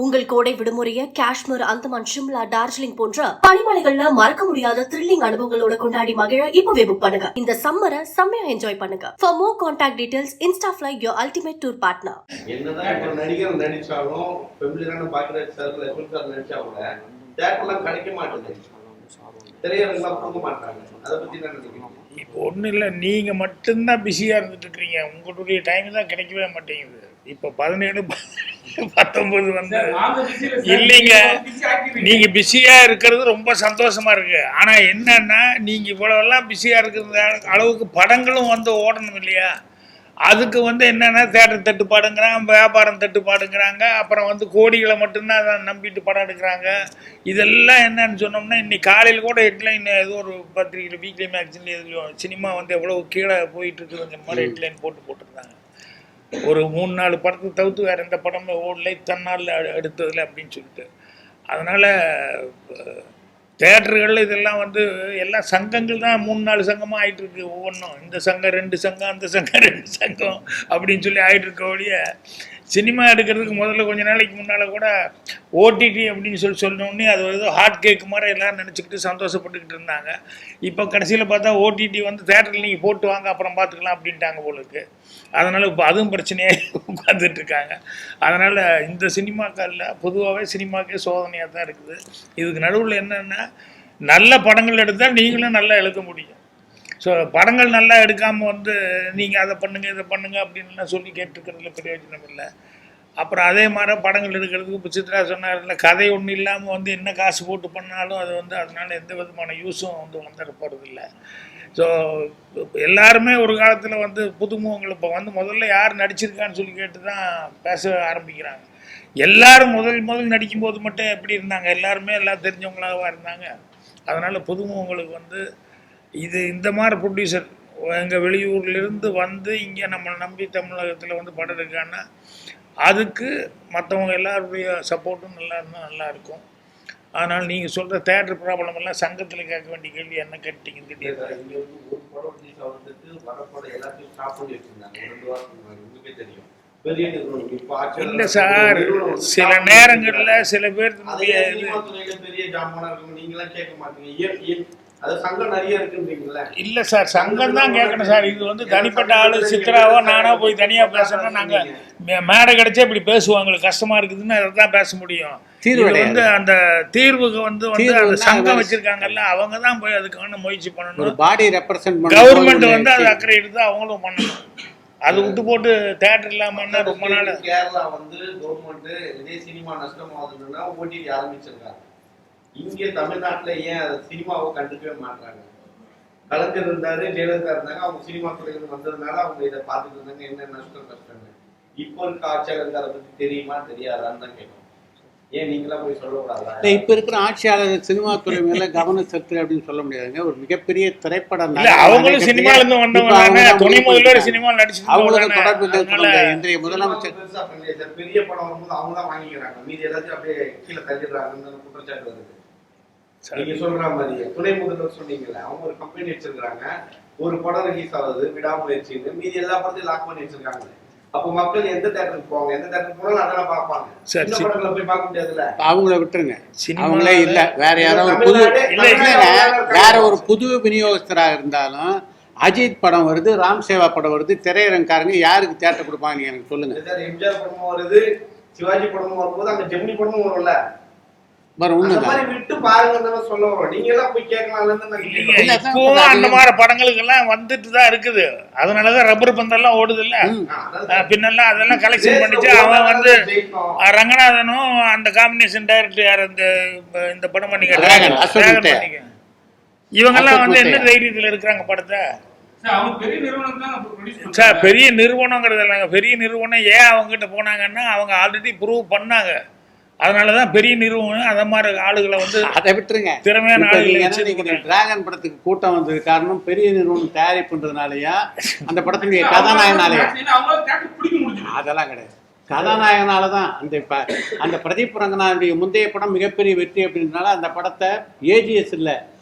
உங்கள் கோடை விடுமுறையை காஷ்மீர், அந்தமான், ஷிம்லா, டார்ஜிலிங் போன்ற பனிமலைகள்ல மறக்க முடியாத த்ரில்லிங் அனுபவங்களோட கொண்டாடி மகிழ இப்பவே புக் பண்ணுங்க. இந்த சம்மரை செம்மையா என்ஜாய் பண்ணுங்க. For more contact details, Instafly your ultimate tour partner. என்னதான் ஒரு நடிகர் நடிச்சாலும் ஃபெமிலியரான பாக்குற சார்ல சார் நடிச்சா கூட தேட்டர்லாம் கிடைக்க மாட்டேங்குது. திரையரங்கெல்லாம் போக மாட்டாங்க. அதை பத்தி என்ன நினைக்கிறீங்க? இப்போ ஒன்றும் இல்லை, நீங்கள் மட்டும்தான் பிஸியாக இருந்துட்டு இருக்கிறீங்க. உங்களுடைய டைம் தான் கிடைக்கவே மாட்டேங்குது. இப்போ 17, 19 வந்து இல்லைங்க, நீங்கள் பிஸியாக இருக்கிறது ரொம்ப சந்தோஷமாக இருக்குது. ஆனால் என்னன்னா, நீங்கள் இவ்வளோலாம் பிஸியாக இருக்கிற அளவுக்கு படங்களும் வந்து ஓடணும் இல்லையா? அதுக்கு வந்து என்னென்னா தேட்டர் தட்டுப்பாடுங்கிறாங்க, வியாபாரம் தட்டுப்பாடுங்கிறாங்க, அப்புறம் வந்து கோடிகளை மட்டும்தான் அதை நம்பிட்டு படம் எடுக்கிறாங்க. இதெல்லாம் என்னன்னு சொன்னோம்னா, இன்னைக்கு காலையில் கூட ஹெட்லைன் ஏதோ ஒரு பத்திரிகையில் வீக்லி மேக்சின்ல எதுலையோ சினிமா வந்து எவ்வளோ கீழே போயிட்டு இருக்குதுங்கிற மாதிரி ஹெட்லைன் போட்டிருந்தாங்க. ஒரு 3-4 படத்தை தவிர்த்து வேறு எந்த படமே ஓடலை தன்னால் எடுத்ததில்லை அப்படின்னு சொல்லிட்டு. அதனால் தேட்டர்கள் இதெல்லாம் வந்து எல்லாம் சங்கங்கள் தான் 3-4 சங்கமாக ஆகிட்டுருக்கு. ஒவ்வொன்றும் இந்த சங்கம் 2 சங்கம், அந்த சங்கம் 2 சங்கம் அப்படின்னு சொல்லி ஆகிட்டுருக்க ஒழிய சினிமா எடுக்கிறதுக்கு முதல்ல கொஞ்ச நாளைக்கு முன்னால் கூட ஓடிடி அப்படின்னு சொன்னோடனே அது ஏதோ ஹாட் கேக் மாதிரி எல்லோரும் நினச்சிக்கிட்டு சந்தோஷப்பட்டுக்கிட்டு இருந்தாங்க. இப்போ கடைசியில் பார்த்தா ஓடிடி வந்து தேட்டரில் நீங்கள் போட்டு வாங்க அப்புறம் பார்த்துக்கலாம் அப்படின்ட்டாங்க போலுக்கு. அதனால் இப்போ அதுவும் பிரச்சனையாக உட்காந்துட்ருக்காங்க. அதனால் இந்த சினிமாக்களில் பொதுவாகவே சினிமாக்கே சோதனையாக தான் இருக்குது. இதுக்கு நடுவில் என்னென்னா, நல்ல படங்கள் எடுத்தால் நீங்களும் நல்லா எழுத முடியும். ஸோ படங்கள் நல்லா எடுக்காமல் வந்து நீங்கள் அதை பண்ணுங்கள் இதை பண்ணுங்கள் அப்படின்லாம் சொல்லி கேட்டுருக்கிறதுல பிரயோஜனம் இல்லை. அப்புறம் அதே மாதிரி படங்கள் எடுக்கிறதுக்கு இப்போ சித்ரா சொன்னார்ல, கதை ஒன்றும் இல்லாமல் வந்து என்ன காசு போட்டு பண்ணாலும் அது வந்து அதனால் எந்த விதமான யூஸும் வந்து வந்துட போகிறதில்ல. ஸோ எல்லாருமே ஒரு காலத்தில் வந்து புதுமுகங்கள் இப்போ வந்து முதல்ல யார் நடிச்சிருக்கான்னு சொல்லி கேட்டு தான் பேச ஆரம்பிக்கிறாங்க. எல்லோரும் முதல் நடிக்கும்போது மட்டும் எப்படி இருந்தாங்க? எல்லாருமே எல்லாம் தெரிஞ்சவங்களாக இருந்தாங்க. அதனால் புதுமுகங்களுக்கு வந்து இந்த மாதிரி ப்ரொடியூசர் எங்கள் வெளியூர்லேருந்து வந்து இங்கே நம்மளை நம்பி தமிழகத்தில் வந்து படம் இருக்கான்னா அதுக்கு மற்றவங்க எல்லாருடைய சப்போர்ட்டும் நல்லா இருந்தால் நல்லாயிருக்கும். அதனால் நீங்கள் சொல்கிற தேட்டர் ப்ராப்ளம் எல்லாம் சங்கத்தில் கேட்க வேண்டிய கேள்வி என்ன கேட்டீங்கன்னு தெரியாது. இல்லை சார், சில நேரங்களில் சில பேர் இல்லை சார், சங்கம் தான் கேட்கணும் சார். இது வந்து தனிப்பட்ட ஆளு சித்ராவோ நானோ போய் தனியாக பேசணும். நாங்கள் மேடை கிடைச்சா இப்படி பேசுவாங்களுக்கு கஷ்டமாக இருக்குதுன்னு அதை தான் பேச முடியும். வந்து அந்த தீர்வுக்கு வந்து அந்த சங்கம் வச்சிருக்காங்கல்ல, அவங்க தான் போய் அதுக்கான முயற்சி பண்ணணும். பாடி ரெப்ரசன்ட் கவர்மெண்ட் வந்து அது அக்கறை எடுத்து அவங்களும் பண்ணணும். அது விட்டு போட்டு தேட்டர் இல்லாமன்னா ரொம்ப நாள். கேரளா வந்து கவர்மெண்ட் இதே சினிமா நஷ்டமாகுதுன்னா ஓடிடி ஆரம்பிச்சிருக்காங்க. இங்கே தமிழ்நாட்டுல ஏன் சினிமாவை கண்டுக்கவே மாட்டாங்க? கலைஞர் இருந்தாரு, ஜெயலலிதா இருந்தாங்க, அவங்க சினிமா துறைகள் வந்ததுனால அவங்க இதை பார்த்துட்டு இருந்தாங்க. என்ன நஷ்டம் இப்போ இருக்க ஆட்சியாளருக்கு அதை பத்தி தெரியுமா தெரியாதான்னு தான் கேட்கணும். ஏன் நீங்களாம் போய் சொல்லக்கூடாதா? இப்ப இருக்கிற ஆட்சியாளர் சினிமா துறை மேல கவனம் செலுத்து அப்படின்னு சொல்ல முடியாதுங்க. ஒரு மிகப்பெரிய திரைப்படம் அவங்களும் சினிமால இருந்து வந்தவங்க, துணை முதல்வர் சினிமா நடிச்சு அவங்களுக்கு தொடர்பு. இன்றைய முதலமைச்சர் பெரிய படம் வரும்போது அவங்க தான் வாங்கிக்கிறாங்க, மீதி எல்லாத்தையும் அப்படியே கீழே தள்ளிடுறாங்கன்னு குற்றச்சாட்டு வருது. நீங்க சொல்ற மாதிரி துணை முதல்வர் சொன்னீங்கல்ல, அவங்க ஒரு கம்பெனி வச்சிருக்காங்க, ஒரு படம் ரிலீஸ் ஆகுது விடாமுயற்சின்னு, மீதி எல்லா படத்தையும் லாக் பண்ணி வச்சிருக்காங்க. அப்போ மக்கள் எந்த தேட்டருக்கு போவாங்க? எந்த தேட்டருக்கு போனாலும் அதெல்லாம் பார்ப்பாங்க. இந்த படங்களை போய் பார்க்க முடியாதுல்ல. அவங்கள விட்டுருங்க, அவங்களே இல்ல, வேற யாராவது புது வேற ஒரு புது விநியோகஸ்தராக இருந்தாலும் அஜித் படம் வருது, ராம் சேவா படம் வருது, திரையரங்காரங்க யாருக்கு தேட்டர் கொடுப்பாங்க எனக்கு சொல்லுங்க. எம்ஜிஆர் படமும் வருது, சிவாஜி படமும் வரும்போது அங்க ஜெமினி படமும் வரும்ல. அந்த மாதிரி படங்களுக்கு எல்லாம் வந்துட்டு தான் இருக்குது. அதனாலதான் ரப்பர் பந்தெல்லாம் ஓடுது இல்ல. பின்னெல்லாம் அதெல்லாம் கலெக்ஷன் பண்ணிச்சு. அவன் வந்து ரங்கநாதனும் அந்த காம்பினேஷன் டைரக்டர் யார் இந்த படம் பண்ணிக்க இவங்கெல்லாம் வந்து என்ன தைரியத்தில் இருக்கிறாங்க படத்தை சார்? பெரிய நிறுவனங்கிறது இல்லைங்க. பெரிய நிறுவனம் ஏன் அவங்க கிட்ட போனாங்கன்னா அவங்க ஆல்ரெடி ப்ரூவ் பண்ணாங்க. அதனாலதான் பெரிய நிறுவனம் அந்த மாதிரி ஆளுகளை வந்து அதை விட்டுருங்க, திறமையான ஆளுகளை. டிராகன் படத்துக்கு கூட்டம் வந்தது காரணம் பெரிய நிறுவனம் தயாரிப்புன்றதுனாலயா, அந்த படத்துடைய கதாநாயகனாலயா? அதெல்லாம் கிடையாது, கதாநாயகனாலதான். அந்த பிரதீப் ரங்கநாதனுடைய முந்தைய படம் மிகப்பெரிய வெற்றி அப்படின்றதுனால அந்த படத்தை ஏஜிஎஸ் இல்லை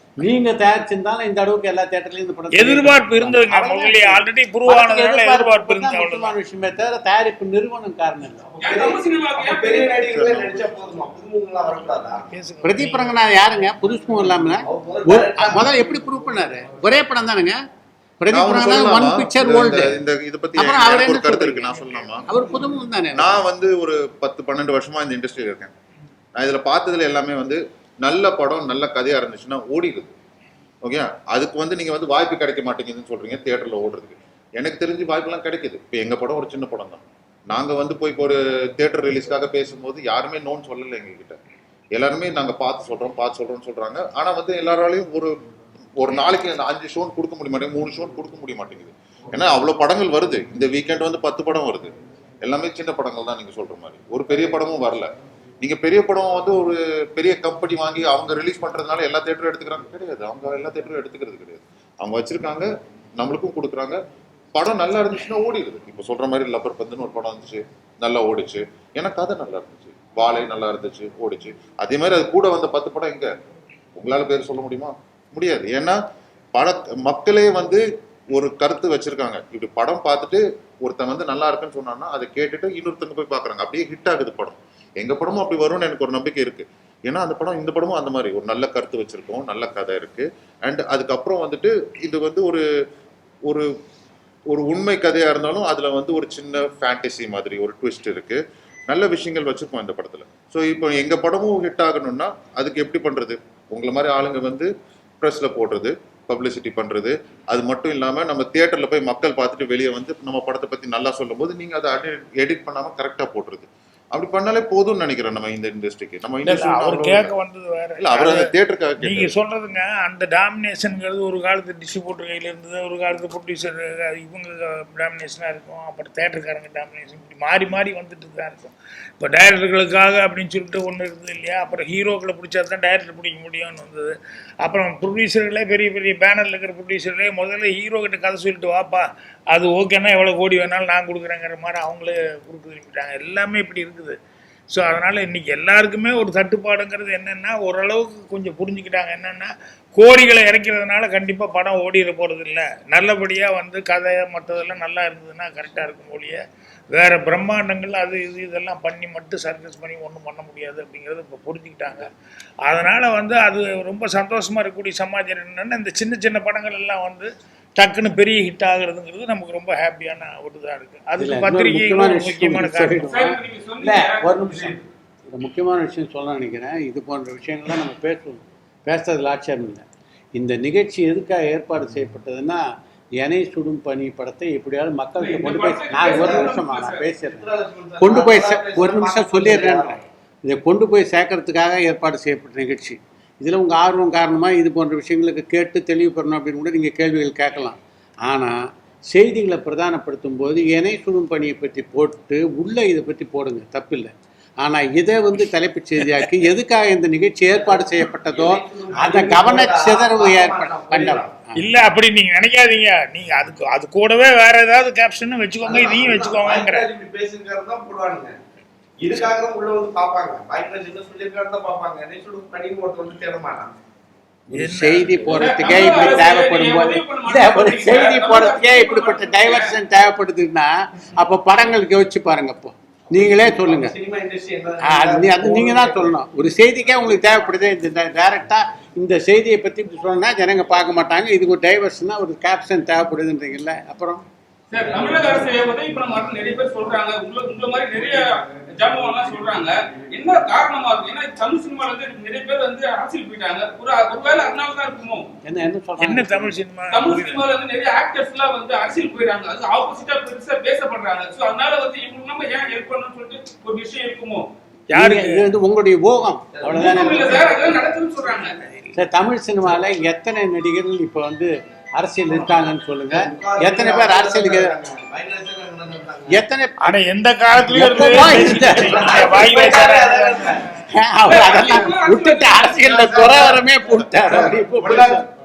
நீங்க தயாரிச்சிருந்தாலும் இந்த அளவுக்கு எல்லா தியேட்டர்லயும் இந்த படம் எதிர்பார்ப்பு இருந்ததுங்க. முதல்ல ஆல்ரெடி ப்ரூவ் ஆனதுனால எதிர்பார்ப்பு இருந்தது. முக்கியமான விஷயமே தவிர தயாரிப்பு நிறுவனம் காரணம் இல்லை. பெரிய நடிகர்களே நடிச்சா போதுமா, புதுமுகங்களா வரக்கூடாதா? பிரதீப் ரங்கநாதன் யாருங்க புதுசுமும் இல்லாம முதல்ல எப்படி ப்ரூவ் பண்ணாரு? ஒரே படம் தானுங்க Pradeep Ranganathan, one picture old. இந்த இத பத்தி அப்புறம் அவர் ஒரு என்ன கருத்து சொல்றீங்க? இருக்கு, நான் சொல்லலாமா? அவர் புதுமுகம் தானே. நான் வந்து ஒரு 10-12 வருஷமா இந்த இண்டஸ்ட்ரியில இருக்கேன். நான் இதுல பார்த்ததுல எல்லாமே வந்து நல்ல படம் நல்ல கதையா இருந்துச்சுன்னா ஓடிடுது. ஓகே, அதுக்கு வந்து நீங்க வந்து வாய்ப்பு கிடைக்க மாட்டேங்குதுன்னு சொல்றீங்க தியேட்டர்ல ஓடுறதுக்கு. எனக்கு தெரிஞ்சு வாய்ப்பெல்லாம் கிடைக்குது. இப்போ எங்க படம் ஒரு சின்ன படம் தான். நாங்க வந்து போய் ஒரு தியேட்டர் ரிலீஸ்க்காக பேசும்போது யாருமே நோன்னு சொல்லலை எங்ககிட்ட. எல்லாருமே நாங்க பார்த்து சொல்றோம்னு சொல்றாங்க. ஆனா வந்து எல்லாராலையும் ஒரு நாளைக்கு 5 ஷோ கொடுக்க முடிய மாட்டேங்குது, 3 ஷோ கொடுக்க முடிய மாட்டேங்குது. ஏன்னா அவ்வளவு படங்கள் வருது. இந்த வீக்கெண்ட் வந்து 10 படம் வருது. எல்லாமே சின்ன படங்கள் தான் நீங்க சொல்ற மாதிரி. ஒரு பெரிய படமும் வரல. நீங்க பெரிய படம் வந்து ஒரு பெரிய கம்பெனி வாங்கி அவங்க ரிலீஸ் பண்றதுனால எல்லா தியேட்டரும் எடுத்துக்கிறாங்க கிடையாது. அவங்க எல்லா தியேட்டரும் எடுத்துக்கிறது கிடையாது. அவங்க வச்சிருக்காங்க, நம்மளுக்கும் கொடுக்குறாங்க. படம் நல்லா இருந்துச்சுன்னா ஓடிடுது. இப்போ சொல்ற மாதிரி லப்பர் பந்துன்னு ஒரு படம் இருந்துச்சு, நல்லா ஓடிச்சு. ஏன்னா கதை நல்லா இருந்துச்சு, வாழை நல்லா இருந்துச்சு, ஓடிச்சு. அதே மாதிரி அது கூட வந்த 10 படம் எங்க உங்களால பேர் சொல்ல முடியுமா? முடியாது. ஏன்னா மக்களே வந்து ஒரு கருத்து வச்சிருக்காங்க. இப்படி படம் பார்த்துட்டு ஒருத்தன் வந்து நல்லா இருக்குன்னு சொன்னான்னா அதை கேட்டுட்டு இன்னொருத்தங்க போய் பாக்குறாங்க. அப்படியே ஹிட் ஆகுது படம். எங்க படமும் அப்படி வரும்னு எனக்கு ஒரு நம்பிக்கை இருக்கு. ஏன்னா அந்த படம் இந்த படமும் அந்த மாதிரி ஒரு நல்ல கருத்து வச்சிருக்கோம், நல்ல கதை இருக்கு. அண்ட் அதுக்கப்புறம் வந்துட்டு இது வந்து ஒரு ஒரு ஒரு உண்மை கதையா இருந்தாலும் அதுல வந்து ஒரு சின்ன ஃபேண்டசி மாதிரி ஒரு ட்விஸ்ட் இருக்கு. நல்ல விஷயங்கள் வச்சிருக்கோம் இந்த படத்துல. ஸோ இப்போ எங்க படமும் ஹிட் ஆகணும்னா அதுக்கு எப்படி பண்றது? உங்களை மாதிரி ஆளுங்க வந்து ப்ரெஸ்ல போடுறது, பப்ளிசிட்டி பண்றது. அது மட்டும் இல்லாம நம்ம தியேட்டர்ல போய் மக்கள் பார்த்துட்டு வெளியே வந்து நம்ம படத்தை பத்தி நல்லா சொல்லும் போது நீங்க அதை எடிட் பண்ணாம கரெக்டா போட்டுருது. அப்படி பண்ணாலே போதும்னு நினைக்கிறேன் நம்ம இந்த இண்டஸ்ட்ரிக்கு. நம்ம அவர் கேட்க வந்தது வேற இல்ல, அவர் அந்த தியேட்டருக்காக நீங்க சொல்றதுங்க. அந்த டாமினேஷன்ங்கிறது ஒரு காலத்து டிஸ்ட்ரிபியூட்டர் கையில இருந்தது, ஒரு காலத்து ப்ரொடியூசர் இவங்க டாமினேஷனா இருக்கும், அப்புறம் தேட்டருக்காரங்க டாமினேஷன், இப்படி மாறி மாறி வந்துட்டு தான் இருக்கும். இப்போ டைரக்டர்களுக்காக அப்படின்னு சொல்லிட்டு ஒன்று இருந்தது இல்லையா? அப்புறம் ஹீரோக்களை பிடிச்சா தான் டைரக்டர் பிடிக்க முடியும்னு வந்தது. அப்புறம் ப்ரொடியூசர்களே பெரிய பெரிய பேனரில் இருக்கிற ப்ரொடியூசர்களே முதல்ல ஹீரோ கிட்ட கதை சொல்லிட்டு வாப்பா, அது ஓகேன்னா எவ்வளோ கோடி வேணாலும் நான் கொடுக்குறேங்கிற மாதிரி அவங்களே கொடுக்க திரும்பிட்டாங்க. எல்லாமே இப்படி இருக்குது. ஸோ அதனால் இன்றைக்கி எல்லாருக்குமே ஒரு தட்டுப்பாடுங்கிறது என்னென்னா ஓரளவுக்கு கொஞ்சம் புரிஞ்சுக்கிட்டாங்க. என்னென்னா கோடிகளை இறக்கிறதுனால கண்டிப்பாக படம் ஓடிட போகிறது இல்லை. நல்லபடியாக வந்து கதை மற்றதெல்லாம் நல்லா இருந்ததுன்னா கரெக்டாக இருக்கும் ஒழிய வேறு பிரம்மாண்டங்கள் அது இதெல்லாம் பண்ணி மட்டும் சர்க்கஸ் பண்ணி ஒன்றும் பண்ண முடியாது அப்படிங்கிறது இப்போ புரிஞ்சுக்கிட்டாங்க. அதனால் வந்து அது ரொம்ப சந்தோஷமாக இருக்கக்கூடிய சமாச்சாரம் என்னென்னா இந்த சின்ன சின்ன படங்கள் எல்லாம் வந்து டக்குன்னு பெரிய ஹிட் ஆகுறதுங்கிறது நமக்கு ரொம்ப ஹாப்பியான ஒரு இதாக இருக்குது. அதுக்கு பத்திரிகைகள் முக்கியமான காரணம். ஒரு நிமிஷம், இந்த முக்கியமான விஷயம் சொல்ல நினைக்கிறேன். இது போன்ற விஷயங்கள்லாம் நம்ம பேசுறதுல ஆட்சேபம் இல்லை. இந்த நிகழ்ச்சி எதுக்காக ஏற்பாடு செய்யப்பட்டதுன்னா எனை சுடும் பனி படத்தை எப்படியாவது மக்கள்கிட்ட கொண்டு போய் நான் ஒரு நிமிஷம் நான் பேசிடுறேன், கொண்டு போய் ஒரு நிமிஷம் சொல்லிடுறேன். இதை கொண்டு போய் சேர்க்கறதுக்காக ஏற்பாடு செய்யப்பட்ட நிகழ்ச்சி. இதில் உங்கள் ஆர்வம் காரணமாக இது போன்ற விஷயங்களுக்கு கேட்டு தெளிவு பெறணும் அப்படின்னு கூட நீங்கள் கேள்விகள் கேட்கலாம். ஆனால் செய்திகளை பிரதானப்படுத்தும் போது எனை சுடும் பணியை பற்றி போட்டு உள்ளே இதை பற்றி போடுங்க, தப்பில்லை. ஆனால் இதை வந்து தலைப்புச் செய்தியாக்கி எதுக்காக இந்த நிகழ்ச்சி ஏற்பாடு செய்யப்பட்டதோ அந்த கவன சிதறவு பண்ணலாம். இல்ல அப்படி நீங்க நினைக்காதீங்க. நீங்க அது கூடவே வேற ஏதாவது கேப்ஷன் வச்சுக்கோங்க, இதையும் வச்சுக்கோங்க. இதுக்காக உள்ள வந்து பாப்பாங்க, பாய்க்கராஜ் என்ன சொல்லியிருக்காரு தான் பாப்பாங்க. என்ன சொல்லு பண்ணின்னு ஒருத்தர் வந்து தேட மாட்டான். செய்தி போறதுக்கே இப்படி தேவைப்படும் போது ஒரு செய்தி போறதுக்கே இப்படிப்பட்ட டைவர்ஷன் தேவைப்படுதுன்னா அப்ப படங்களுக்கு யோசிச்சு பாருங்க. அப்போ நீங்களே சொல்லுங்க, அது நீங்க தான் சொல்லணும். ஒரு செய்திக்கே உங்களுக்கு தேவைப்படுது, இந்த டைரக்டா இந்த செய்தியை பத்தி சொன்னா ஜனங்க பார்க்க மாட்டாங்க, இதுக்கு ஒரு டைவர்ஷனா ஒரு கேப்ஷன் தேவைப்படுதுன்றீங்கல்ல. அப்புறம் சார், தமிழக அரசு இப்ப நம்ம நிறைய பேர் சொல்றாங்க, உங்களை மாதிரி நிறைய ஜாம்பவான்லாம் சொல்றாங்க. என்ன காரணமா இருக்கு? ஏன்னா தமிழ் சினிமால வந்து நிறைய பேர் வந்து அரசியல் போயிட்டாங்க. ஒருவேளை அதனாலதான் இருக்குமோ? என்ன தமிழ் சினிமால வந்து நிறைய ஆக்டர்ஸ் எல்லாம் வந்து அரசியல் போயிட்டாங்க. அது ஆப்போசிட்டா பெருசா பேசப்படுறாங்க. சோ அதனால வந்து இவங்க நம்ம ஏன் ஹெல்ப் பண்ணணும்னு சொல்லிட்டு ஒரு விஷயம் இருக்குமோ? இது வந்து உங்களுடைய போகம், அவ்வளவுதானே சார். அதெல்லாம் நடக்குதுன்னு சொல்றாங்க. சார், தமிழ் சினிமால எத்தனை நடிகர்கள் இப்ப வந்து அரசியல் இருக்காங்கன்னு சொல்லுங்க. எத்தனை பேர் அரசியலுக்கு எத்தனை எந்த காலத்துலயும் விட்டுட்டு அரசியல்ல துறவரமே போட்டாரு.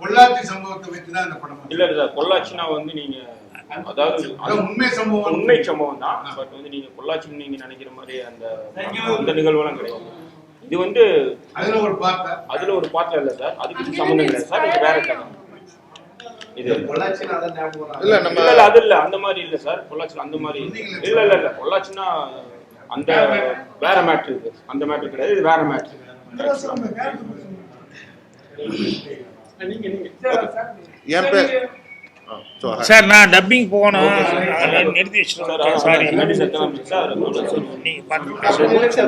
பொள்ளாச்சி சம்பவத்தை வச்சுதான் இந்த படம். இல்ல பொள்ளாச்சினா வந்து நீங்க அதாவது உண்மை சம்பவம் தான். பட் வந்து நீங்க பொள்ளாச்சி நீங்க நினைக்கிற மாதிரி அந்த நிகழ்வுலாம் கிடையாது. இது வந்து அதுல ஒரு பார்த்தா அதுல ஒரு பாட்டுல இல்ல சார், அதுக்கு சம்மந்தம் இல்லை சார், இது வேற கதை. இது பொள்ளாச்சினா அதான் ஞாபகம் வரும். இல்ல நம்ம இல்ல அது இல்ல, அந்த மாதிரி இல்ல சார், பொள்ளாச்சில அந்த மாதிரி இல்ல இல்ல இல்ல, பொள்ளாச்சினா அந்த வேற மேட்ரு, இது அந்த மேட்ரு கிடையாது, இது வேற மேட்ரு. என் பேர் சார் நான் டப்பிங் போகணும், அதை நிறுத்தி வச்சுருக்கேன். சாரி சார் நீங்க பார்த்து